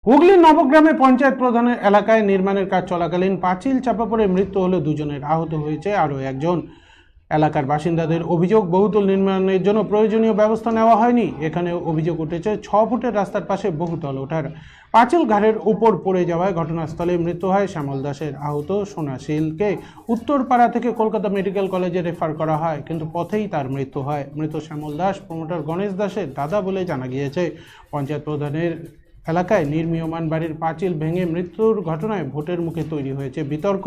হুগলির নবগ্রামে পঞ্চায়েত প্রধানের এলাকায় নির্মাণের কাজ চলাকালীন পাঁচিল চাপা পড়ে মৃত্যু হলো দুজনের, আহত হয়েছে আরও একজন। এলাকার বাসিন্দাদের অভিযোগ, বহুতল নির্মাণের জন্য প্রয়োজনীয় ব্যবস্থা নেওয়া হয়নি। এখানে অভিযোগ উঠেছে 6 ফুটের রাস্তার পাশে বহুতল ওঠার পাঁচিল ঘাড়ের উপর পড়ে যাওয়ায় ঘটনাস্থলে মৃত্যু হয় শ্যামল দাসের। আহত সোনাশীলকে উত্তরপাড়া থেকে কলকাতা মেডিকেল কলেজে রেফার করা হয়, কিন্তু পথেই তার মৃত্যু হয়। মৃত শ্যামল দাস প্রমোটার গণেশ দাসের দাদা বলে জানা গিয়েছে। পঞ্চায়েত প্রধানের এলাকায় নির্মীয়মান বাড়ির পাঁচিল ভেঙে মৃত্যুর ঘটনায় ভোটের মুখে তৈরি হয়েছে বিতর্ক।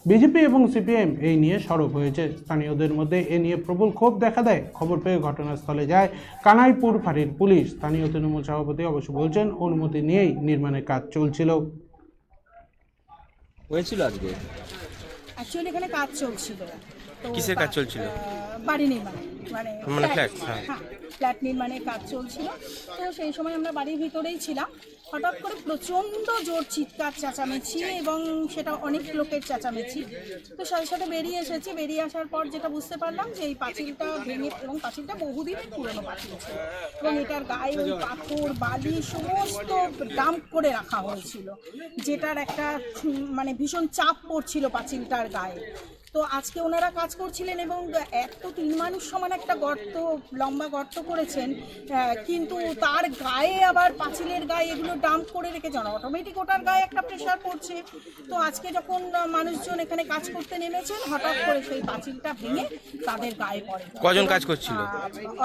বিজেপি এবং সিপিএম এই নিয়ে সরব হয়েছে। স্থানীয়দের মধ্যে এ নিয়ে প্রবল ক্ষোভ দেখা দেয়। খবর পেয়ে ঘটনাস্থলে যায় কানাইপুর ফাঁড়ির পুলিশ। স্থানীয় তৃণমূল সভাপতি অবশ্য বলছেন, অনুমতি নিয়েই নির্মাণের কাজ চলছিল। আজকে অ্যাকচুয়ালি এখানে কাজ চলছিল। কিসের কাজ চলছিল? বাড়ি নির্মাণ, মানে ফ্ল্যাট। হ্যাঁ, ফ্ল্যাট নির্মাণের কাজ চলছিল। তো সেই সময় আমরা বাড়ির ভিতরেই ছিলাম। হঠাৎ করে প্রচণ্ড জোর চিৎকার চেঁচামেচি, এবং সেটা অনেক লোকের চেঁচামেচি। তো সাথে সাথে বেরিয়ে এসেছি। বেরিয়ে আসার পর যেটা বুঝতে পারলাম যে এই পাঁচিলটা ভেঙে, এবং পাঁচিলটা বহুদিনের পুরনো পাঁচিল ছিল, এবং এটার গায়ে ওই পাথর বালি সমস্ত ডাম্প করে রাখা হয়েছিল, যেটার একটা মানে ভীষণ চাপ পড়ছিল পাঁচিলটার গায়ে। তো আজকে ওনারা কাজ করছিলেন, এবং এক তো 3 মানুষ সমান একটা গর্ত, লম্বা গর্ত করেছেন, কিন্তু তার গায়ে আবার পাঁচিলের গায়ে এগুলো ডাম্প করে রেখেছেন। অটোমেটিক ওটার গায়ে একটা প্রেশার পড়ছে। তো আজকে যখন মানুষজন এখানে কাজ করতে নেমেছেন, হঠাৎ করে সেই পাঁচিলটা ভেঙে তাদের গায়ে পড়ে। কজন কাজ করছিল?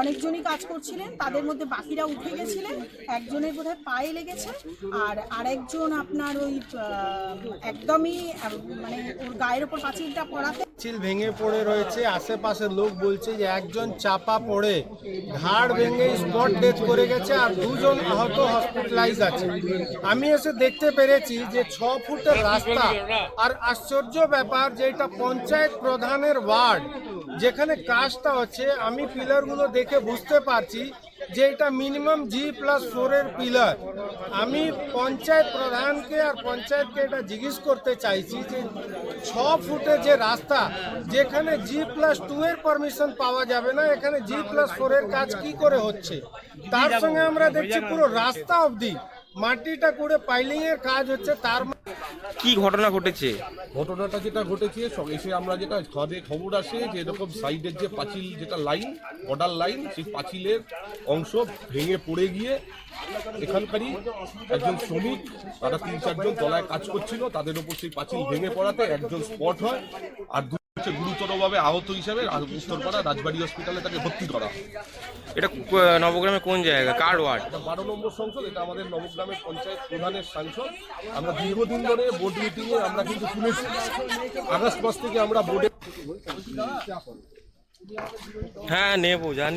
অনেকজনই কাজ করছিলেন, তাদের মধ্যে বাকিরা উঠে গেছিলেন। একজনের বোধহয় পায়ে লেগেছে, আর আরেকজন আপনার ওই একদমই মানে ওর গায়ের ওপর পাঁচিলটা পড়া পাঁচিল ভেঙে পড়ে রয়েছে। আশেপাশের লোক বলছে যে একজন চাপা পড়ে ঘাড় ভেঙে স্পট ডেথ করে গেছে, আর 2 জন আহত হসপিটালাইজ আছে। আমি এসে দেখতে পেরেছি যে 6 ফুটের রাস্তা, আর আশ্চর্য ব্যাপার যে এটা পঞ্চায়েত প্রধানের ওয়ার্ড, যেখানে কাজটা হচ্ছে। আমি পিলারগুলো দেখে বুঝতে পারছি যে এটা মিনিমাম G+4 এর পিলার। আমি পঞ্চায়েত প্রধানকে আর পঞ্চায়েতকে এটা জিজ্ঞেস করতে চাইছি যে 6 ফুটের যে রাস্তা, যেখানে G+2 এর পারমিশন পাওয়া যাবে না, এখানে G+4 এর কাজ কি করে হচ্ছে? তার সঙ্গে আমরা দেখছি পুরো রাস্তা অবধি মাটিটা করে পাইলিং এর কাজ হচ্ছে। তার কি ঘটনা ঘটেছে? ঘটনাটা যেটা ঘটেছে, এসে আমরা যেটা খবর আসে যে এরকম সাইডের যে পাঁচিল, যেটা লাইন, বর্ডার লাইন, সেই পাঁচিলের অংশ ভেঙে পড়ে গিয়ে এখানকারই একজন শ্রমিক, তারা 3-4 জন তলায় কাজ করছিল, তাদের উপর সেই পাঁচিল ভেঙে পড়াতে একজন স্পট হয়, আর গুরুতরভাবে আহত হিসেবে উত্তরপাড়া রাজবাড়ি হসপিটালে তাকে ভর্তি করা হয়। এটা নবগ্রামে কোন জায়গা, কার ওয়ার্ড? এটা 12 নম্বর সংসদ। এটা আমাদের নবগ্রামের পঞ্চায়েত প্রধানের সাংসদ। আমরা দীর্ঘদিন ধরে বোর্ড মিটিংয়ে আমরা কিন্তু শুনেছি, আগস্ট মাস থেকে আমরা বোর্ডে হ্যাঁ নেবো জানি।